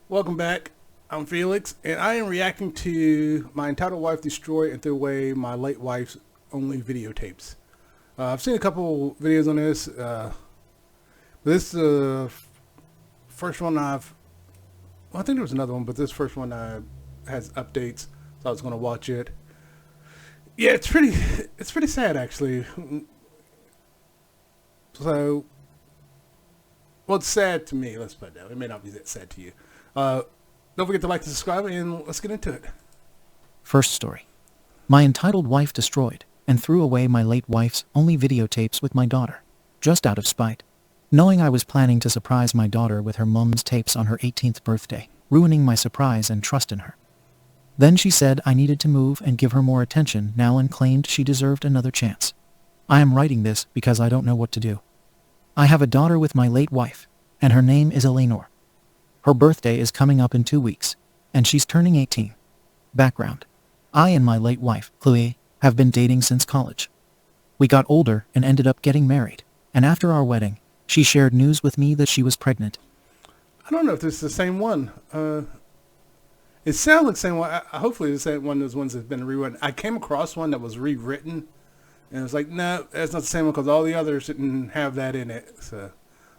Welcome back. I'm Felix, and I am reacting to my entitled wife destroyed and threw away my late wife's only videotapes. I've seen a couple videos on this. This is the first one well, I think there was another one, but this first one has updates, so I was going to watch it. Yeah, it's pretty sad actually. So, well, it's sad to me. Let's put it that way. It may not be that sad to you. Uh, don't forget to like and subscribe, and let's get into it. First story. My entitled wife destroyed and threw away my late wife's only videotapes with my daughter, just out of spite. Knowing I was planning to surprise my daughter with her mum's tapes on her 18th birthday, ruining my surprise and trust in her. Then she said I needed to move and give her more attention now and claimed she deserved another chance. I am writing this because I don't know what to do. I have a daughter with my late wife, and her name is Eleanor. Her birthday is coming up in 2 weeks, and she's turning 18. Background. I and my late wife, Chloe, have been dating since college. We got older and ended up getting married, and after our wedding, she shared news with me that she was pregnant. I don't know if this is the same one. It sounds like the same one. Hopefully it's the same one of those ones that's been rewritten. I came across one that was rewritten, and it was like, no, that's not the same one because all the others didn't have that in it. So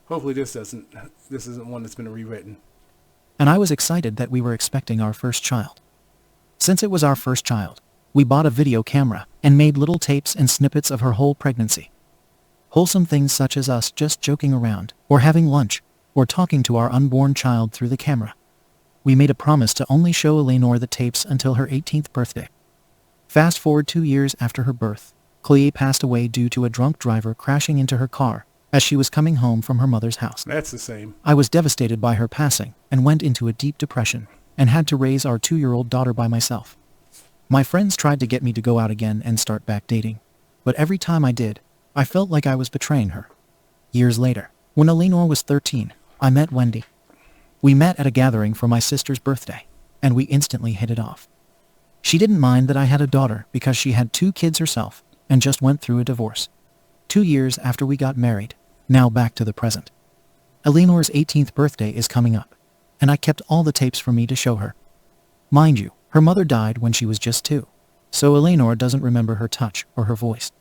hopefully this isn't one that's been rewritten. And I was excited that we were expecting our first child. Since it was our first child, we bought a video camera and made little tapes and snippets of her whole pregnancy. Wholesome things such as us just joking around, or having lunch, or talking to our unborn child through the camera. We made a promise to only show Eleanor the tapes until her 18th birthday. Fast forward 2 years after her birth, Chloe passed away due to a drunk driver crashing into her car as she was coming home from her mother's house. That's the same. I was devastated by her passing and went into a deep depression and had to raise our 2-year-old daughter by myself. My friends tried to get me to go out again and start back dating, but every time I did, I felt like I was betraying her. Years later, when Eleanor was 13, I met Wendy. We met at a gathering for my sister's birthday, and we instantly hit it off. She didn't mind that I had a daughter because she had 2 kids herself and just went through a divorce. 2 years after we got married, now back to the present. Eleanor's 18th birthday is coming up, and I kept all the tapes for me to show her. Mind you, her mother died when she was just 2, so Eleanor doesn't remember her touch or her voice.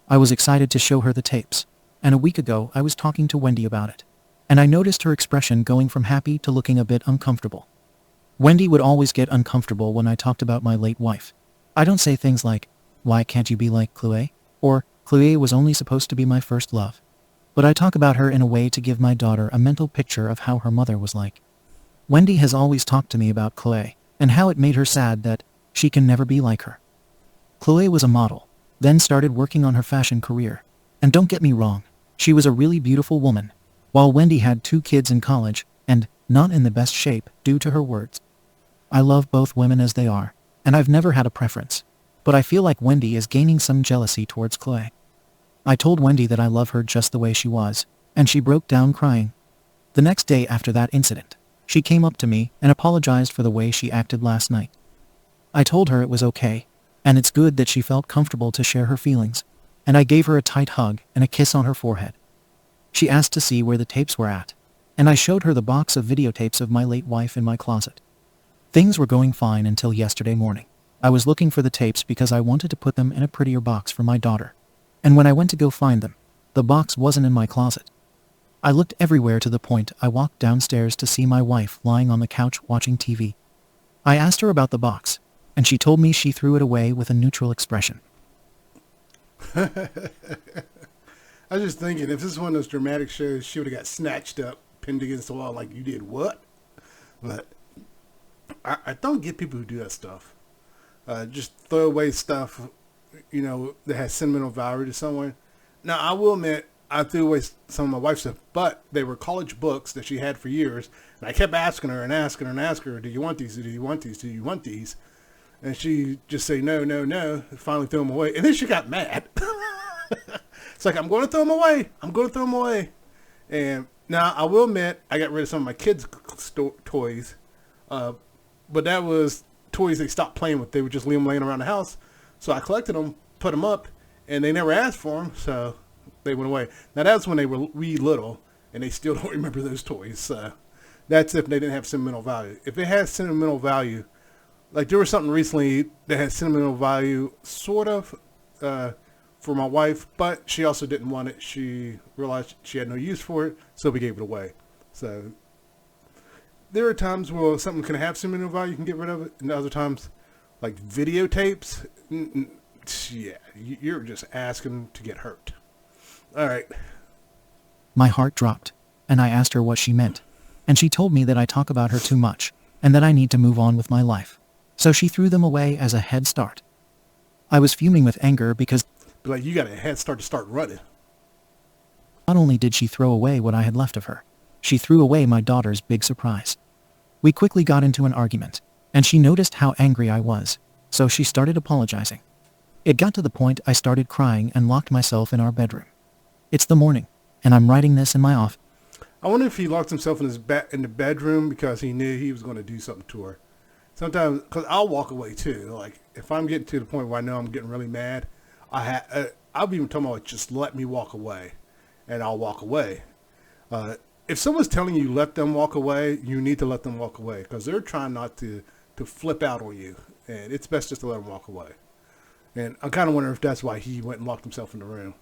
I was excited to show her the tapes, and a week ago I was talking to Wendy about it, and I noticed her expression going from happy to looking a bit uncomfortable. Wendy would always get uncomfortable when I talked about my late wife. I don't say things like, "Why can't you be like Chloe?" or "Chloe was only supposed to be my first love." But I talk about her in a way to give my daughter a mental picture of how her mother was like. Wendy has always talked to me about Chloe, and how it made her sad that she can never be like her. Chloe was a model, then started working on her fashion career. And don't get me wrong, she was a really beautiful woman, while Wendy had 2 kids in college, and not in the best shape due to her words. I love both women as they are, and I've never had a preference, but I feel like Wendy is gaining some jealousy towards Chloe. I told Wendy that I love her just the way she was, and she broke down crying. The next day after that incident, she came up to me and apologized for the way she acted last night. I told her it was okay, and it's good that she felt comfortable to share her feelings, and I gave her a tight hug and a kiss on her forehead. She asked to see where the tapes were at, and I showed her the box of videotapes of my late wife in my closet. Things were going fine until yesterday morning. I was looking for the tapes because I wanted to put them in a prettier box for my daughter, and when I went to go find them, the box wasn't in my closet. I looked everywhere to the point I walked downstairs to see my wife lying on the couch watching TV. I asked her about the box, and she told me she threw it away with a neutral expression. I was just thinking, if this is one of those dramatic shows, she would have got snatched up, pinned against the wall like, you did what? But I don't get people who do that stuff. Just throw away stuff, that has sentimental value to someone. Now, I will admit, I threw away some of my wife's stuff, but they were college books that she had for years. And I kept asking her and asking her and asking her, do you want these? Do you want these? Do you want these? And she just say, no, no, no. And finally threw them away. And then she got mad. It's like, I'm going to throw them away. I'm going to throw them away. And now I will admit, I got rid of some of my kids' toys. But that was toys they stopped playing with. They would just leave them laying around the house. So I collected them, put them up, and they never asked for them. So they went away. Now that's when they were wee little, and they still don't remember those toys. So That's if they didn't have sentimental value. If it has sentimental value, like there was something recently that had sentimental value, sort of, for my wife, but she also didn't want it. She realized she had no use for it, so we gave it away. So there are times where something can have sentimental value, you can get rid of it, and other times, like videotapes, yeah, you're just asking to get hurt. All right. My heart dropped, and I asked her what she meant, and she told me that I talk about her too much, and that I need to move on with my life. So she threw them away as a head start. I was fuming with anger because But like, you got a head start to start running. not only did she throw away what I had left of her, she threw away my daughter's big surprise. We quickly got into an argument, and she noticed how angry I was, so she started apologizing. It got to the point I started crying and locked myself in our bedroom. It's the morning, and I'm writing this in my office. I wonder if he locked himself in in the bedroom because he knew he was going to do something to her. Sometimes, because I'll walk away too. Like if I'm getting to the point where I know I'm getting really mad, I'll be even talking about just let me walk away, and I'll walk away. If someone's telling you let them walk away, you need to let them walk away because they're trying not to flip out on you, and it's best just to let them walk away. And I'm kind of wondering if that's why he went and locked himself in the room.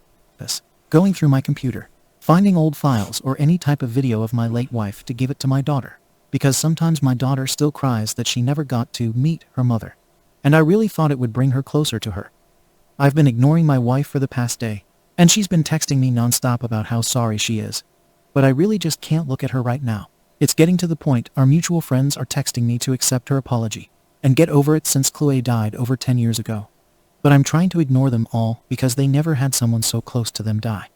Going through my computer, finding old files or any type of video of my late wife to give it to my daughter, because sometimes my daughter still cries that she never got to meet her mother, and I really thought it would bring her closer to her. I've been ignoring my wife for the past day, and she's been texting me nonstop about how sorry she is, but I really just can't look at her right now. It's getting to the point our mutual friends are texting me to accept her apology and get over it since Chloe died over 10 years ago. But I'm trying to ignore them all because they never had someone so close to them die.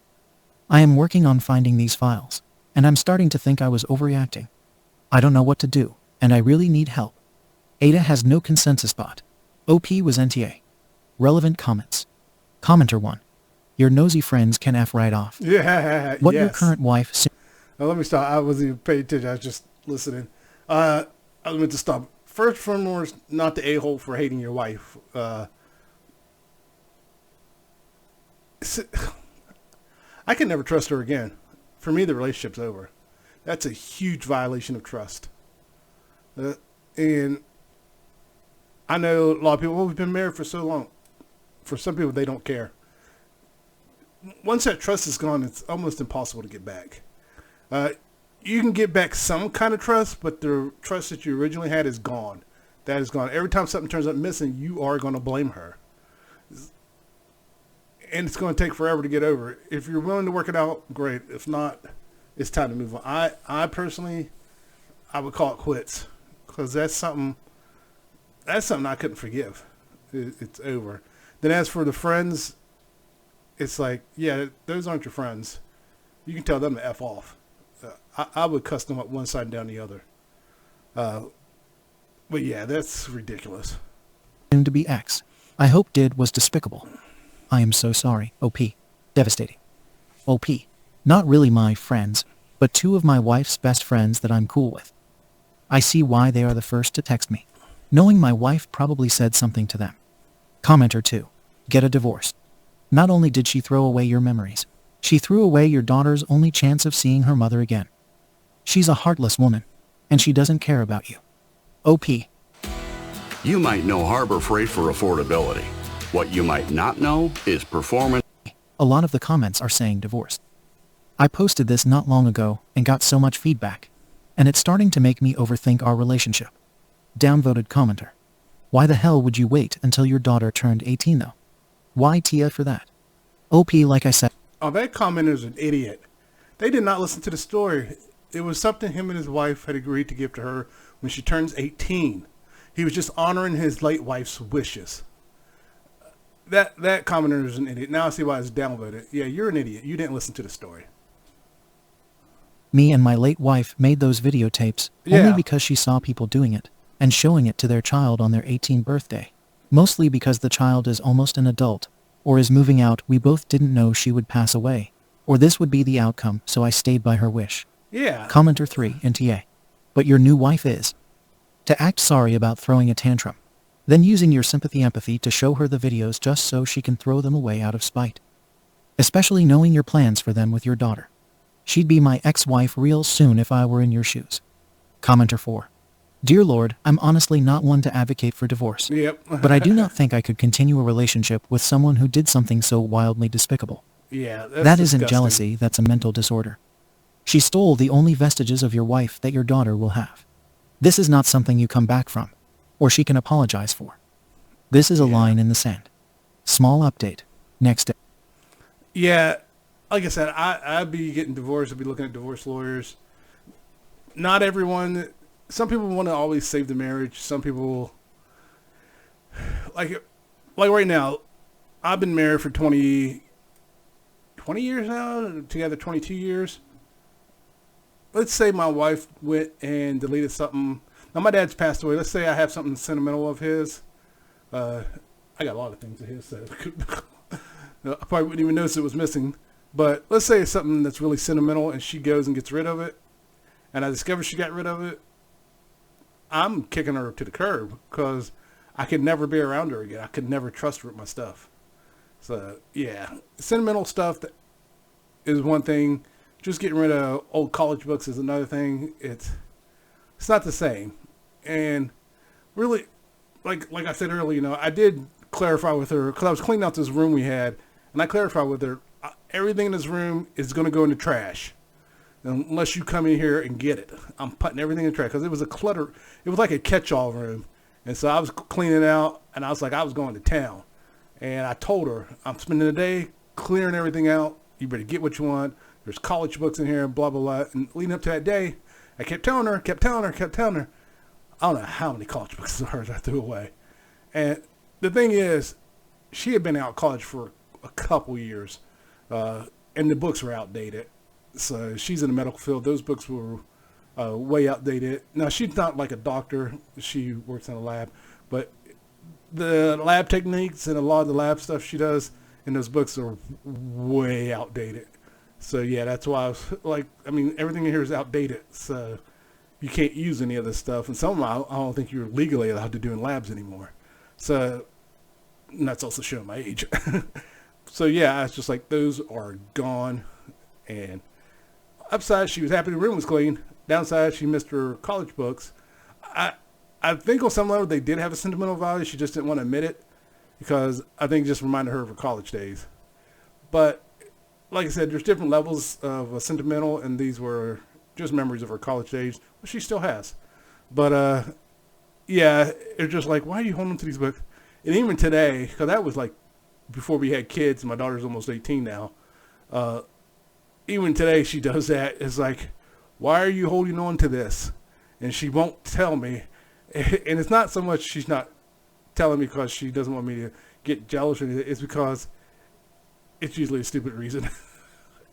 I am working on finding these files, and I'm starting to think I was overreacting. I don't know what to do, and I really need help. Ada has no consensus bot. OP was NTA. Relevant comments. Commenter 1. Your nosy friends can F right off. Yeah. What your yes. current wife... Now, let me stop. I wasn't even paying attention. I was just listening. I was meant to stop. First, foremost, not the a-hole for hating your wife. I can never trust her again. For me, the relationship's over. That's a huge violation of trust. And I know a lot of people, well, we've been married for so long. For some people, they don't care. Once that trust is gone, it's almost impossible to get back. You can get back some kind of trust, but the trust that you originally had is gone. That is gone. Every time something turns up missing, you are going to blame her. And it's going to take forever to get over it. If you're willing to work it out, great. If not, it's time to move on. I personally, I would call it quits because that's something I couldn't forgive. It's over. Then as for the friends, it's like, yeah, those aren't your friends. You can tell them to F off. I would cuss them up one side and down the other. But yeah, that's ridiculous. Soon to be X. I hope did was despicable. I am so sorry, OP. Devastating. OP. Not really my friends, but two of my wife's best friends that I'm cool with. I see why they are the first to text me, knowing my wife probably said something to them. Commenter 2. Get a divorce. Not only did she throw away your memories, she threw away your daughter's only chance of seeing her mother again. She's a heartless woman, and she doesn't care about you. OP. You might know Harbor Freight for affordability. What you might not know is performance. A lot of the comments are saying divorce. I posted this not long ago and got so much feedback, and it's starting to make me overthink our relationship. Downvoted commenter. Why the hell would you wait until your daughter turned 18 though? Why Tia for that? OP, like I said. Oh, that commenter's an idiot. They did not listen to the story. It was something him and his wife had agreed to give to her when she turns 18. He was just honoring his late wife's wishes. That commenter is an idiot. Now I see why it's downvoted. Yeah, you're an idiot. You didn't listen to the story. Me and my late wife made those videotapes only because she saw people doing it and showing it to their child on their 18th birthday. Mostly because the child is almost an adult or is moving out. We both didn't know she would pass away or this would be the outcome, so I stayed by her wish. Yeah. Commenter 3 NTA. But your new wife is to act sorry about throwing a tantrum, then using your sympathy-empathy to show her the videos just so she can throw them away out of spite. Especially knowing your plans for them with your daughter. She'd be my ex-wife real soon if I were in your shoes. Commenter 4. Dear Lord, I'm honestly not one to advocate for divorce. Yep. But I do not think I could continue a relationship with someone who did something so wildly despicable. Yeah, that's That isn't disgusting. jealousy, that's a mental disorder. She stole the only vestiges of your wife that your daughter will have. This is not something you come back from, or she can apologize for. This is a line in the sand. Small update. Next day. Yeah, like I said, I'd be getting divorced. I'd be looking at divorce lawyers. Not everyone. Some people want to always save the marriage. Some people, like right now, I've been married for 20 years now, together 22 years. Let's say my wife went and deleted something. Now, my dad's passed away. Let's say I have something sentimental of his. I got a lot of things of his, so I probably wouldn't even notice it was missing. But let's say it's something that's really sentimental and she goes and gets rid of it, and I discover she got rid of it. I'm kicking her to the curb because I could never be around her again. I could never trust her with my stuff. So, yeah. Sentimental stuff that is one thing. Just getting rid of old college books is another thing. It's not the same. And really, like I said earlier, I did clarify with her because I was cleaning out this room we had, and I clarified with her, everything in this room is going to go in the trash unless you come in here and get it. I'm putting everything in the trash because it was a clutter. It was like a catch-all room. And so I was cleaning out, and I was like, I was going to town. And I told her, I'm spending the day clearing everything out. You better get what you want. There's college books in here, blah, blah, blah. And leading up to that day, I kept telling her. I don't know how many college books of hers I threw away. And the thing is, she had been out of college for a couple years, and the books were outdated. So she's in the medical field. Those books were way outdated. Now, she's not like a doctor. She works in a lab. But the lab techniques and a lot of the lab stuff she does in those books are way outdated. So, yeah, that's why I was like, everything in here is outdated. So you can't use any of this stuff. And some of them I don't think you're legally allowed to do in labs anymore. So, and that's also showing my age. So, yeah, it's just like those are gone. And upside, she was happy the room was clean. Downside, she missed her college books. I think on some level they did have a sentimental value. She just didn't want to admit it because I think it just reminded her of her college days. But like I said, there's different levels of sentimental, and these were just memories of her college days, which she still has. But, yeah, it's just like, why are you holding to these books? And even today, because that was like before we had kids, and my daughter's almost 18 now, even today she does that. It's like, why are you holding on to this? And she won't tell me. And it's not so much she's not telling me because she doesn't want me to get jealous or anything. It's because it's usually a stupid reason.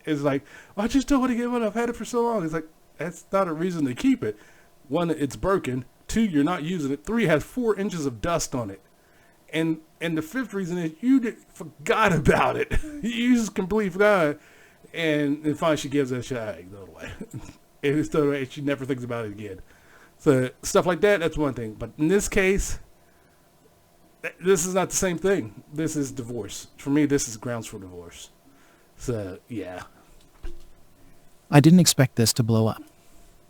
It's like, I just don't want to give it. I've had it for so long. It's like, that's not a reason to keep it. One, it's broken. Two, you're not using it. Three, it has 4 inches of dust on it. And the fifth reason is you forgot about it. You just completely forgot. And finally she gives it a shot. Throw it away. And it's thrown away. She never thinks about it again. So stuff like that, that's one thing. But in this case, this is not the same thing. This is divorce. For me, this is grounds for divorce. So, yeah. I didn't expect this to blow up.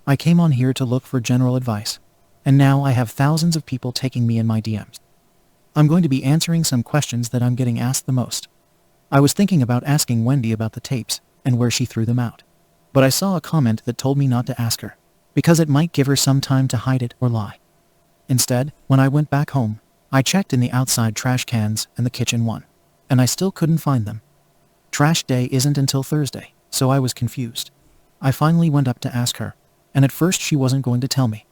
I came on here to look for general advice, and now I have thousands of people taking me in my DMs. I'm going to be answering some questions that I'm getting asked the most. I was thinking about asking Wendy about the tapes and where she threw them out, but I saw a comment that told me not to ask her, because it might give her some time to hide it or lie. Instead, when I went back home, I checked in the outside trash cans and the kitchen one, and I still couldn't find them. Trash day isn't until Thursday, so I was confused. I finally went up to ask her, and at first she wasn't going to tell me.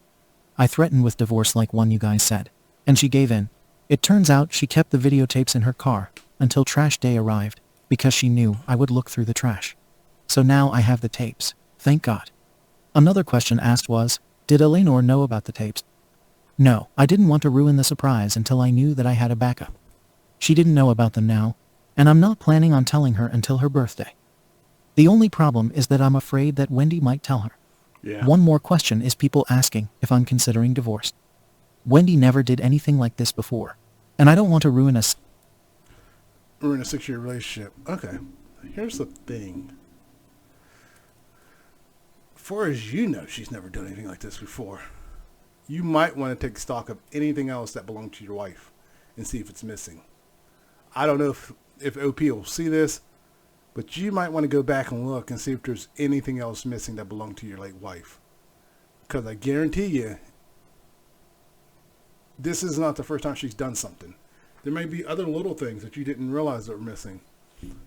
I threatened with divorce like one you guys said, and she gave in. It turns out she kept the videotapes in her car until trash day arrived, because she knew I would look through the trash. So now I have the tapes, thank God. Another question asked was, did Eleanor know about the tapes? No, I didn't want to ruin the surprise until I knew that I had a backup. She didn't know about them now, and I'm not planning on telling her until her birthday. The only problem is that I'm afraid that Wendy might tell her. Yeah. One more question is people asking if I'm considering divorce. Wendy never did anything like this before, and I don't want to ruin us. We're in a 6-year relationship. Okay. Here's the thing. far as you know, she's never done anything like this before. You might want to take stock of anything else that belonged to your wife and see if it's missing. I don't know if OP will see this, but you might want to go back and look and see if there's anything else missing that belonged to your late wife. Because I guarantee you, this is not the first time she's done something. There may be other little things that you didn't realize that were missing.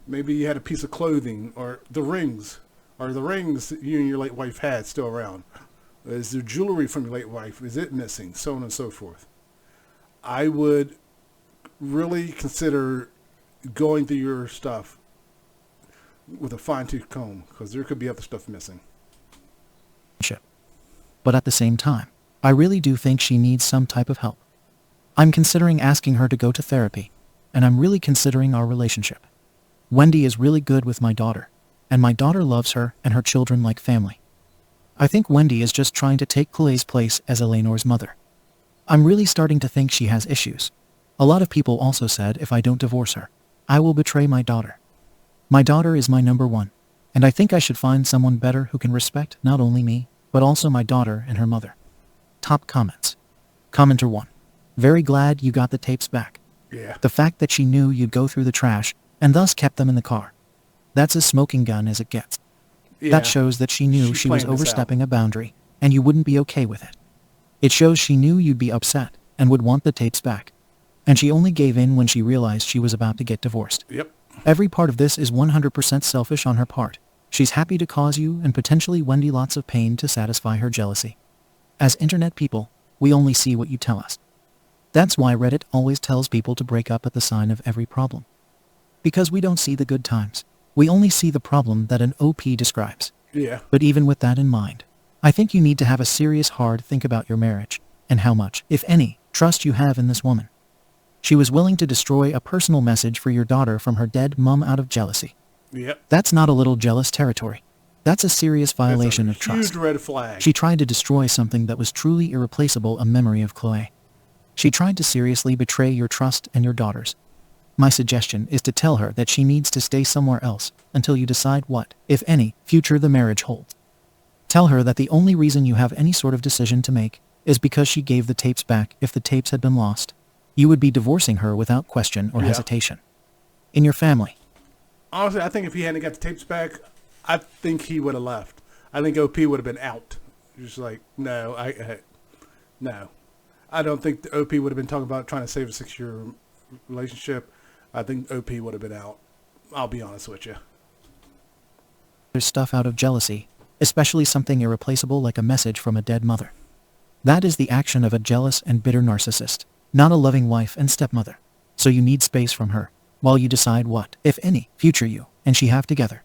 Maybe you had a piece of clothing or the rings that you and your late wife had still around. Is there jewelry from your late wife? Is it missing? So on and so forth. I would really consider going through your stuff with a fine-tooth comb, because there could be other stuff missing. But at the same time, I really do think she needs some type of help. I'm considering asking her to go to therapy, and I'm really considering our relationship. Wendy is really good with my daughter, and my daughter loves her and her children like family. I think Wendy is just trying to take Clay's place as Eleanor's mother. I'm really starting to think she has issues. A lot of people also said if I don't divorce her, I will betray my daughter. My daughter is my number one, and I think I should find someone better who can respect not only me, but also my daughter and her mother. Top comments. Commenter 1. Very glad you got the tapes back. Yeah. The fact that she knew you'd go through the trash and thus kept them in the car. That's as smoking gun as it gets. Yeah. That shows that she knew She's she was playing this overstepping a boundary and you wouldn't be okay with it. It shows she knew you'd be upset and would want the tapes back. And she only gave in when she realized she was about to get divorced. Yep. Every part of this is 100% selfish on her part. She's happy to cause you and potentially Wendy lots of pain to satisfy her jealousy. As internet people, we only see what you tell us. That's why Reddit always tells people to break up at the sign of every problem. Because we don't see the good times. We only see the problem that an OP describes. Yeah. But even with that in mind, I think you need to have a serious hard think about your marriage and how much, if any, trust you have in this woman. She was willing to destroy a personal message for your daughter from her dead mom out of jealousy. Yep. That's not a little jealous territory. That's a serious violation of trust. Huge red flag. She tried to destroy something that was truly irreplaceable, a memory of Chloe. She tried to seriously betray your trust and your daughter's. My suggestion is to tell her that she needs to stay somewhere else until you decide what, if any, future the marriage holds. Tell her that the only reason you have any sort of decision to make is because she gave the tapes back. If the tapes had been lost, you would be divorcing her without question or hesitation. In your family. Honestly, I think if he hadn't got the tapes back, I think he would have left. I think OP would have been out. Just like, no, no. I don't think the OP would have been talking about trying to save a 6-year relationship. I think OP would have been out. I'll be honest with you. There's stuff out of jealousy, especially something irreplaceable like a message from a dead mother. That is the action of a jealous and bitter narcissist, not a loving wife and stepmother. So you need space from her, while you decide what, if any, future you and she have together.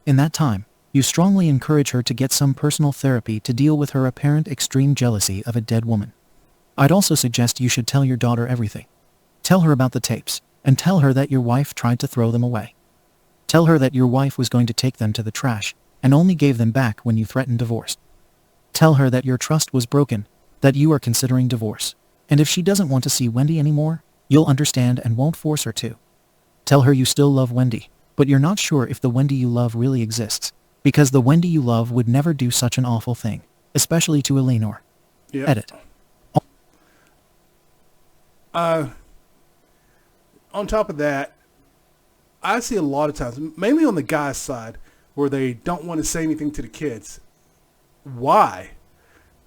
In that time, you strongly encourage her to get some personal therapy to deal with her apparent extreme jealousy of a dead woman. I'd also suggest you should tell your daughter everything. Tell her about the tapes, and tell her that your wife tried to throw them away. Tell her that your wife was going to take them to the trash, and only gave them back when you threatened divorce. Tell her that your trust was broken, that you are considering divorce, and if she doesn't want to see Wendy anymore, you'll understand and won't force her to. Tell her you still love Wendy, but you're not sure if the Wendy you love really exists, because the Wendy you love would never do such an awful thing, especially to Eleanor. Yep. Edit. On top of that, I see a lot of times, mainly on the guy's side, where they don't want to say anything to the kids. Why?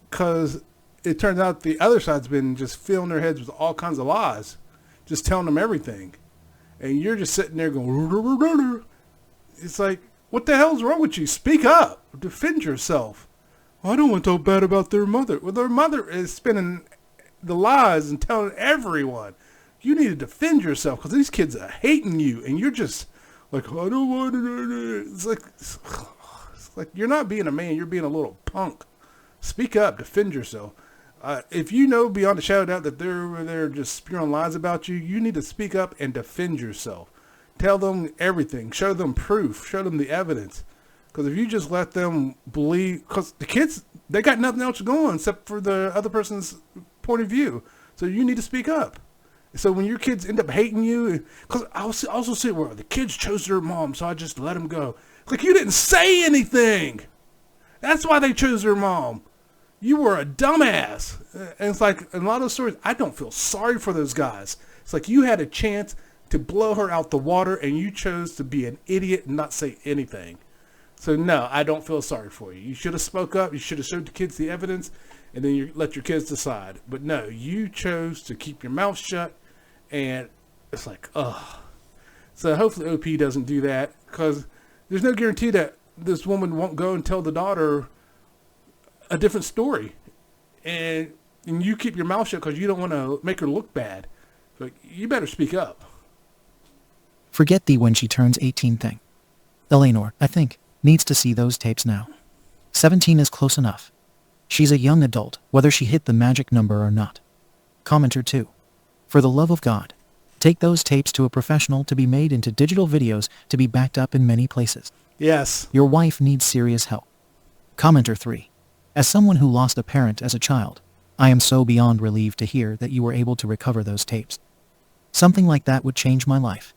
Because it turns out the other side's been just filling their heads with all kinds of lies, just telling them everything. And you're just sitting there going, it's like, what the hell's wrong with you? Speak up. Defend yourself. I don't want to talk bad about their mother. Well, their mother is spinning the lies and telling everyone. You need to defend yourself because these kids are hating you. And you're just like, I don't want to. It's like you're not being a man. You're being a little punk. Speak up. Defend yourself. If you know beyond a shadow of doubt that they're just spewing lies about you, you need to speak up and defend yourself. Tell them everything. Show them proof. Show them the evidence. Because if you just let them believe, because the kids, they got nothing else going except for the other person's point of view. So you need to speak up. So when your kids end up hating you, because I also see where the kids chose their mom, so I just let them go. Like, you didn't say anything. That's why they chose your mom. You were a dumbass. And it's like, in a lot of those stories, I don't feel sorry for those guys. It's like you had a chance to blow her out the water and you chose to be an idiot and not say anything. So no, I don't feel sorry for you. You should have spoke up. You should have showed the kids the evidence and then you let your kids decide. But no, you chose to keep your mouth shut, and it's like, ugh. So hopefully OP doesn't do that, because there's no guarantee that this woman won't go and tell the daughter a different story. And you keep your mouth shut because you don't want to make her look bad. So you better speak up. Forget the when she turns 18 thing. Eleanor, I think, needs to see those tapes now. 17 is close enough. She's a young adult, whether she hit the magic number or not. Commenter 2. For the love of God, take those tapes to a professional to be made into digital videos to be backed up in many places. Yes. Your wife needs serious help. Commenter 3. As someone who lost a parent as a child, I am so beyond relieved to hear that you were able to recover those tapes. Something like that would change my life.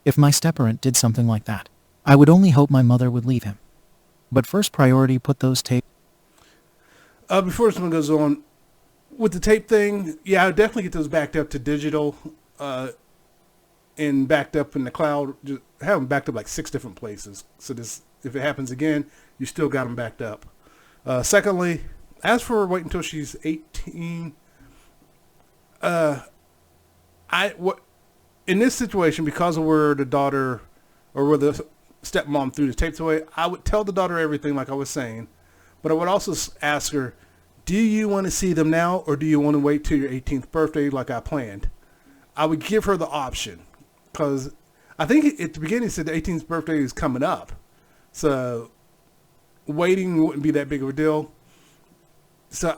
If my step-parent did something like that, I would only hope my mother would leave him. But first priority, put those tapes. Before someone goes on, with the tape thing, yeah, I would definitely get those backed up to digital and backed up in the cloud. Just have them backed up like 6 different places. So this, if it happens again, you still got them backed up. Secondly, as for waiting until she's 18, in this situation, because of where the daughter or where the stepmom threw the tapes away, I would tell the daughter everything like I was saying, but I would also ask her, do you want to see them now or do you want to wait till your 18th birthday like I planned? I would give her the option, because I think at the beginning it said the 18th birthday is coming up. So waiting wouldn't be that big of a deal. So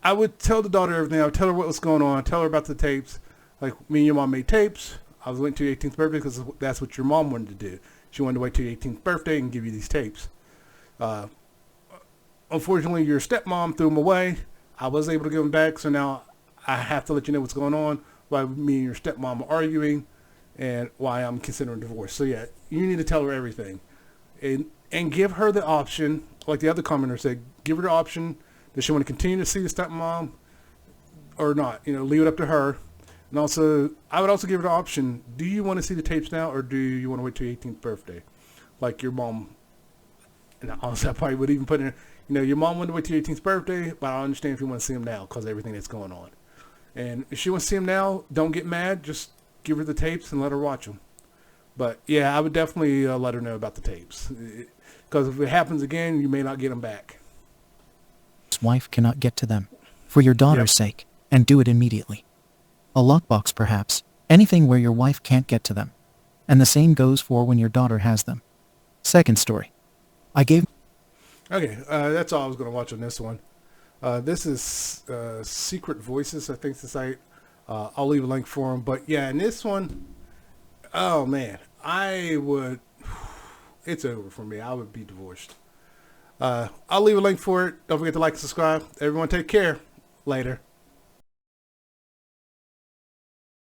I would tell the daughter everything. I would tell her what was going on, tell her about the tapes. Like, me and your mom made tapes. I was waiting till your 18th birthday because that's what your mom wanted to do. She wanted to wait till your 18th birthday and give you these tapes. Unfortunately, your stepmom threw them away. I was able to give them back, so now I have to let you know what's going on, why me and your stepmom are arguing, and why I'm considering divorce. So yeah, you need to tell her everything. And give her the option, like the other commenter said, give her the option. Does she want to continue to see the stepmom or not? You know, leave it up to her. And also, I would also give her the option, do you want to see the tapes now or do you want to wait till your 18th birthday? Like your mom, and honestly, I probably would even put in, you know, your mom wanted to wait till your 18th birthday, but I understand if you want to see him now because of everything that's going on. And if she wants to see him now, don't get mad. Just give her the tapes and let her watch them. But yeah, I would definitely let her know about the tapes. Because if it happens again, you may not get them back. His wife cannot get to them. For your daughter's sake, and do it immediately. A lockbox perhaps, anything where your wife can't get to them. And the same goes for when your daughter has them. Second story. Okay, that's all I was going to watch on this one. This is Secret Voices, I think it's the site. I'll leave a link for them. But yeah, in this one, oh man, it's over for me. I would be divorced. I'll leave a link for it. Don't forget to like and subscribe. Everyone take care. Later.